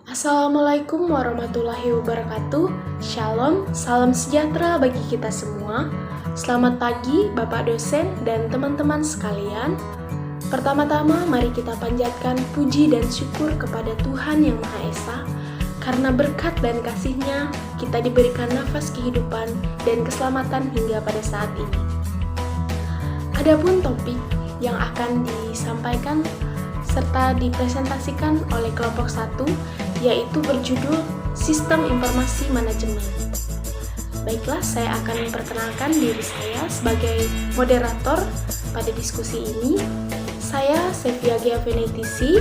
Assalamualaikum warahmatullahi wabarakatuh. Shalom, salam sejahtera bagi kita semua. Selamat pagi Bapak dosen dan teman-teman sekalian. Pertama-tama mari kita panjatkan puji dan syukur kepada Tuhan Yang Maha Esa. Karena berkat dan kasih-Nya, kita diberikan nafas kehidupan dan keselamatan hingga pada saat ini. Adapun topik yang akan disampaikan serta dipresentasikan oleh kelompok 1 yaitu berjudul Sistem Informasi Manajemen. Baiklah, saya akan memperkenalkan diri saya sebagai moderator pada diskusi ini. Saya Sevia Giavenetisi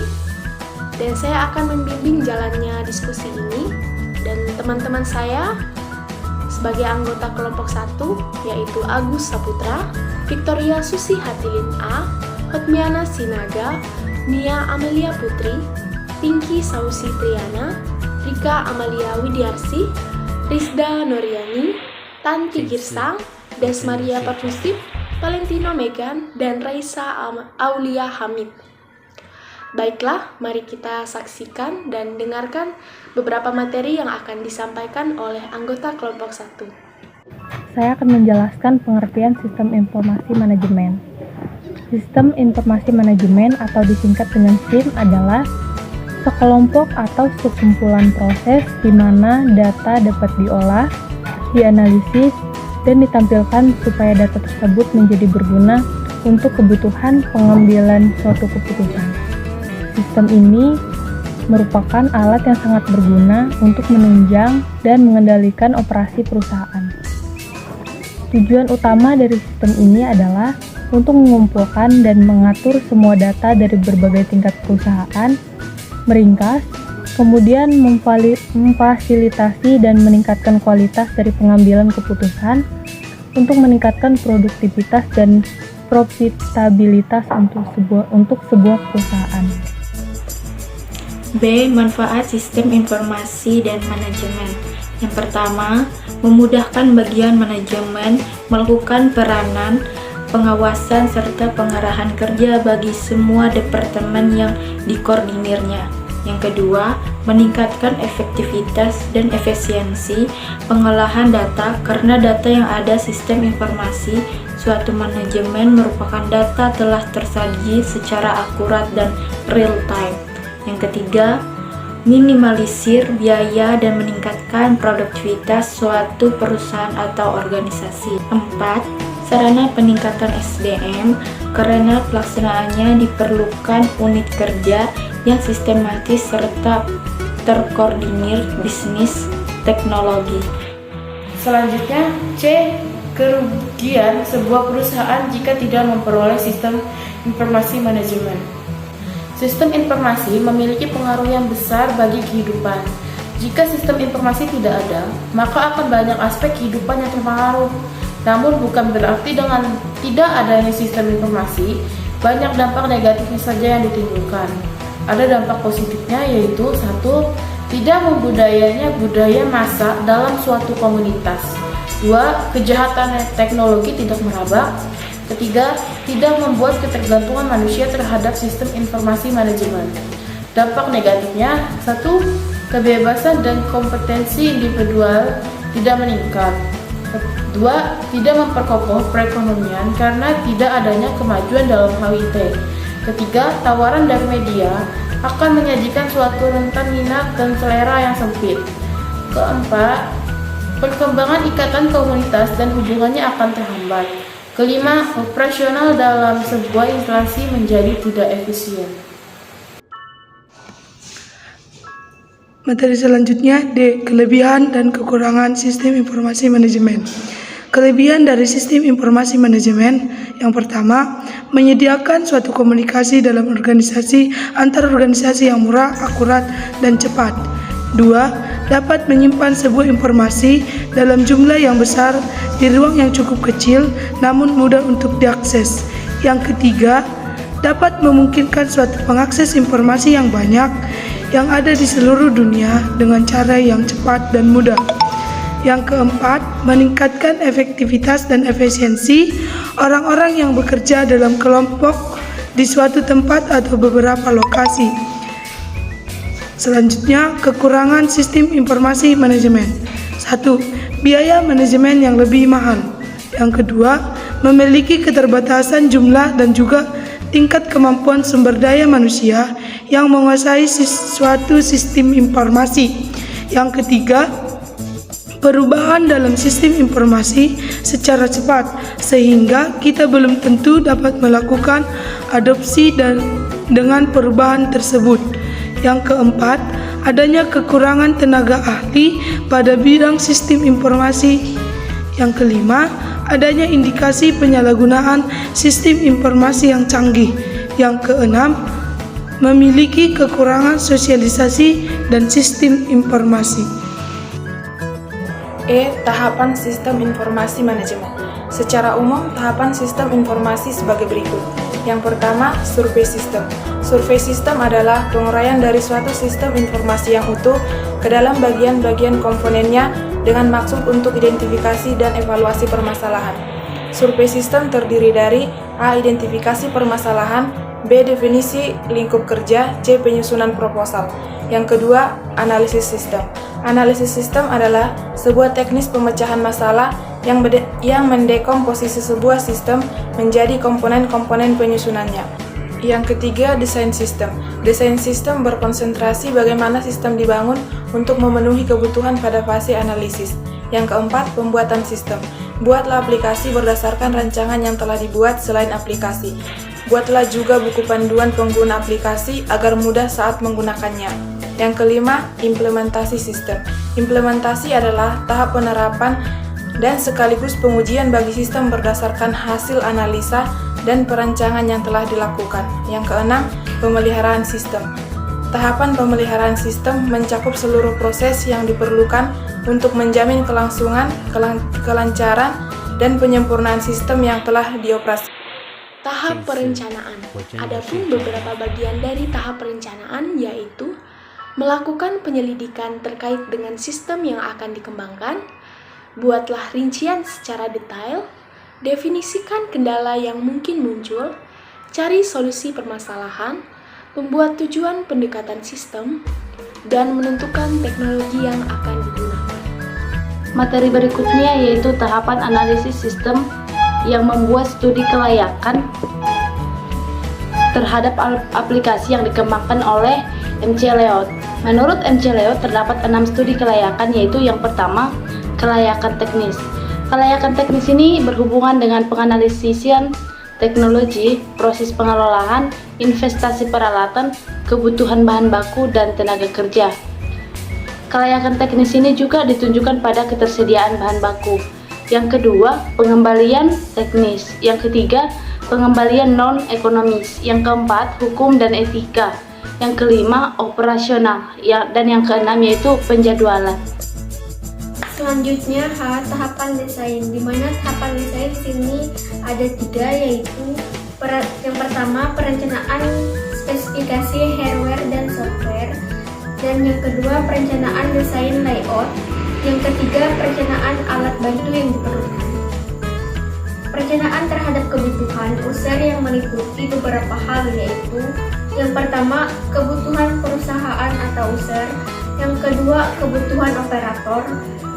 dan saya akan membimbing jalannya diskusi ini, dan teman-teman saya sebagai anggota kelompok 1 yaitu Agus Saputra, Victoria Susi Hatilin A, Hotmiana Sinaga, Nia Amelia Putri, Pinky Sausi Triana, Rika Amalia Widiarsi, Rizda Noriani, Tanti Girsang, Desmaria Papusip, Valentino Megan, dan Raisa Aulia Hamid. Baiklah, mari kita saksikan dan dengarkan beberapa materi yang akan disampaikan oleh anggota kelompok 1. Saya akan menjelaskan pengertian sistem informasi manajemen. Sistem informasi manajemen atau disingkat dengan SIM adalah sekelompok atau sekumpulan proses di mana data dapat diolah, dianalisis, dan ditampilkan supaya data tersebut menjadi berguna untuk kebutuhan pengambilan suatu keputusan. Sistem ini merupakan alat yang sangat berguna untuk menunjang dan mengendalikan operasi perusahaan. Tujuan utama dari sistem ini adalah untuk mengumpulkan dan mengatur semua data dari berbagai tingkat perusahaan, meringkas, kemudian memfasilitasi dan meningkatkan kualitas dari pengambilan keputusan untuk meningkatkan produktivitas dan profitabilitas untuk sebuah perusahaan. B. Manfaat sistem informasi dan manajemen. Yang pertama, memudahkan bagian manajemen melakukan peranan, pengawasan, serta pengarahan kerja bagi semua departemen yang dikoordinirnya. Yang kedua, meningkatkan efektivitas dan efisiensi pengolahan data karena data yang ada sistem informasi suatu manajemen merupakan data telah tersaji secara akurat dan real time. Yang ketiga, minimalisir biaya dan meningkatkan produktivitas suatu perusahaan atau organisasi. 4. Sarana peningkatan SDM karena pelaksanaannya diperlukan unit kerja yang sistematis serta terkoordinir bisnis teknologi. Selanjutnya, C. Kerugian sebuah perusahaan jika tidak memperoleh sistem informasi manajemen. Sistem informasi memiliki pengaruh yang besar bagi kehidupan. Jika sistem informasi tidak ada, maka akan banyak aspek kehidupan yang terpengaruh. Namun bukan berarti dengan tidak adanya sistem informasi, banyak dampak negatifnya saja yang ditimbulkan. Ada dampak positifnya, yaitu 1. Tidak membudayanya budaya massa dalam suatu komunitas. 2. Kejahatan teknologi tidak meraba. 3. Tidak membuat ketergantungan manusia terhadap sistem informasi manajemen. Dampak negatifnya: 1. Kebebasan dan kompetensi individual tidak meningkat. 2. Tidak memperkokoh perekonomian karena tidak adanya kemajuan dalam hal IT. 3. Tawaran dari media akan menyajikan suatu rentan minat dan selera yang sempit. 4. Perkembangan ikatan komunitas dan hubungannya akan terhambat. 5. Operasional dalam sebuah instansi menjadi tidak efisien. Materi selanjutnya D. Kelebihan dan kekurangan sistem informasi manajemen. Kelebihan dari sistem informasi manajemen: yang pertama, menyediakan suatu komunikasi dalam organisasi antar organisasi yang murah, akurat, dan cepat. 2. Dapat menyimpan sebuah informasi dalam jumlah yang besar di ruang yang cukup kecil namun mudah untuk diakses. Yang ketiga, dapat memungkinkan suatu pengakses informasi yang banyak yang ada di seluruh dunia dengan cara yang cepat dan mudah. Yang keempat, meningkatkan efektivitas dan efisiensi orang-orang yang bekerja dalam kelompok di suatu tempat atau beberapa lokasi. Selanjutnya, kekurangan sistem informasi manajemen. 1. Biaya manajemen yang lebih mahal. Yang kedua, memiliki keterbatasan jumlah dan juga tingkat kemampuan sumber daya manusia yang menguasai suatu sistem informasi. Yang ketiga, perubahan dalam sistem informasi secara cepat sehingga kita belum tentu dapat melakukan adopsi dengan perubahan tersebut. Yang keempat, adanya kekurangan tenaga ahli pada bidang sistem informasi. Yang kelima, adanya indikasi penyalahgunaan sistem informasi yang canggih. Yang keenam, memiliki kekurangan sosialisasi dan sistem informasi. Tahapan sistem informasi manajemen. Secara umum, tahapan sistem informasi sebagai berikut. Yang pertama, survei sistem. Survei sistem adalah penguraian dari suatu sistem informasi yang utuh ke dalam bagian-bagian komponennya dengan maksud untuk identifikasi dan evaluasi permasalahan. Survei sistem terdiri dari A. Identifikasi permasalahan, B. Definisi lingkup kerja, C. Penyusunan proposal. Yang kedua, analisis sistem. Analisis sistem adalah sebuah teknis pemecahan masalah yang mendekomposisi sebuah sistem menjadi komponen-komponen penyusunannya. Yang ketiga, desain sistem. Desain sistem berkonsentrasi bagaimana sistem dibangun untuk memenuhi kebutuhan pada fase analisis. Yang keempat, pembuatan sistem. Buatlah aplikasi berdasarkan rancangan yang telah dibuat selain aplikasi. Buatlah juga buku panduan pengguna aplikasi agar mudah saat menggunakannya. Yang kelima, implementasi sistem. Implementasi adalah tahap penerapan dan sekaligus pengujian bagi sistem berdasarkan hasil analisa dan perancangan yang telah dilakukan. Yang keenam, pemeliharaan sistem. Tahapan pemeliharaan sistem mencakup seluruh proses yang diperlukan untuk menjamin kelangsungan, kelancaran, dan penyempurnaan sistem yang telah dioperasikan. Tahap perencanaan. Adapun beberapa bagian dari tahap perencanaan yaitu melakukan penyelidikan terkait dengan sistem yang akan dikembangkan, buatlah rincian secara detail, definisikan kendala yang mungkin muncul, cari solusi permasalahan, membuat tujuan pendekatan sistem, dan menentukan teknologi yang akan digunakan. Materi berikutnya yaitu tahapan analisis sistem yang membuat studi kelayakan terhadap aplikasi yang dikembangkan oleh MC Layout. Menurut MC Layout terdapat 6 studi kelayakan, yaitu yang pertama, kelayakan teknis. Kelayakan teknis ini berhubungan dengan penganalisisan teknologi, proses pengelolaan, investasi peralatan, kebutuhan bahan baku, dan tenaga kerja. Kelayakan teknis ini juga ditunjukkan pada ketersediaan bahan baku. Yang kedua, pengembalian teknis. Yang ketiga, pengembalian non-ekonomis. Yang keempat, hukum dan etika. Yang kelima, operasional. Dan yang keenam yaitu penjadwalan. Selanjutnya tahapan desain, di mana tahapan desain di sini ada 3, yaitu yang pertama perencanaan spesifikasi hardware dan software, dan yang kedua perencanaan desain layout, yang ketiga perencanaan alat bantu yang diperlukan. Perencanaan terhadap kebutuhan user yang meliputi beberapa hal, yaitu yang pertama kebutuhan perusahaan atau user, yang kedua kebutuhan operator,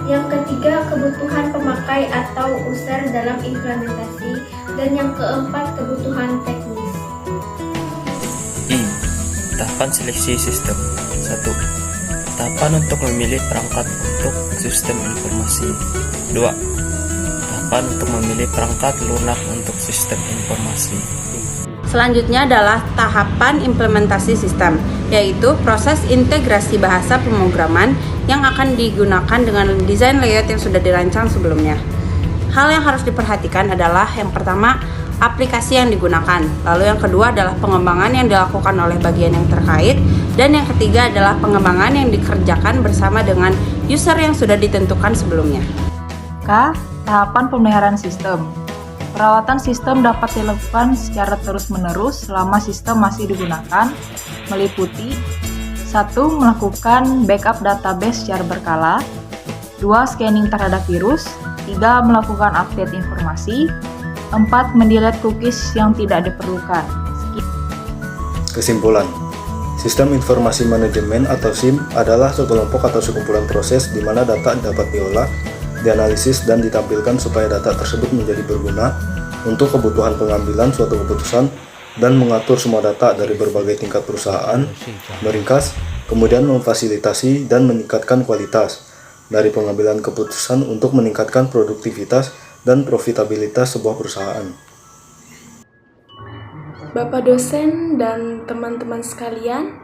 yang ketiga kebutuhan pemakai atau user dalam implementasi, dan yang keempat kebutuhan teknis. Tahapan seleksi sistem. 1. Tahapan untuk memilih perangkat untuk sistem informasi. 2. Tahapan untuk memilih perangkat lunak untuk sistem informasi. Selanjutnya adalah tahapan implementasi sistem, yaitu proses integrasi bahasa pemrograman yang akan digunakan dengan desain layout yang sudah dirancang sebelumnya. Hal yang harus diperhatikan adalah yang pertama, aplikasi yang digunakan, lalu yang kedua adalah pengembangan yang dilakukan oleh bagian yang terkait, dan yang ketiga adalah pengembangan yang dikerjakan bersama dengan user yang sudah ditentukan sebelumnya. K. Tahapan pemeliharaan sistem. Perawatan sistem dapat dilakukan secara terus-menerus selama sistem masih digunakan, meliputi 1. Melakukan backup database secara berkala, 2. Scanning terhadap virus, 3. Melakukan update informasi, 4. Mendelete cookies yang tidak diperlukan. Kesimpulan, Sistem informasi manajemen atau SIM adalah sekelompok atau sekumpulan proses di mana data dapat diolah, dianalisis, dan ditampilkan supaya data tersebut menjadi berguna untuk kebutuhan pengambilan suatu keputusan dan mengatur semua data dari berbagai tingkat perusahaan, meringkas, kemudian memfasilitasi dan meningkatkan kualitas dari pengambilan keputusan untuk meningkatkan produktivitas dan profitabilitas sebuah perusahaan. Bapak dosen dan teman-teman sekalian,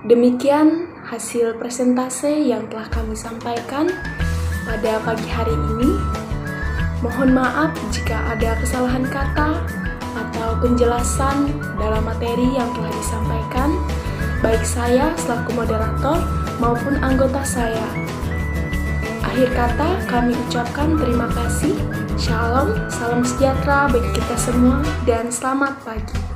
demikian hasil presentase yang telah kami sampaikan pada pagi hari ini. Mohon maaf jika ada kesalahan kata atau penjelasan dalam materi yang telah disampaikan, baik saya selaku moderator maupun anggota saya. Akhir kata, kami ucapkan terima kasih. Shalom, salam sejahtera bagi kita semua, dan selamat pagi.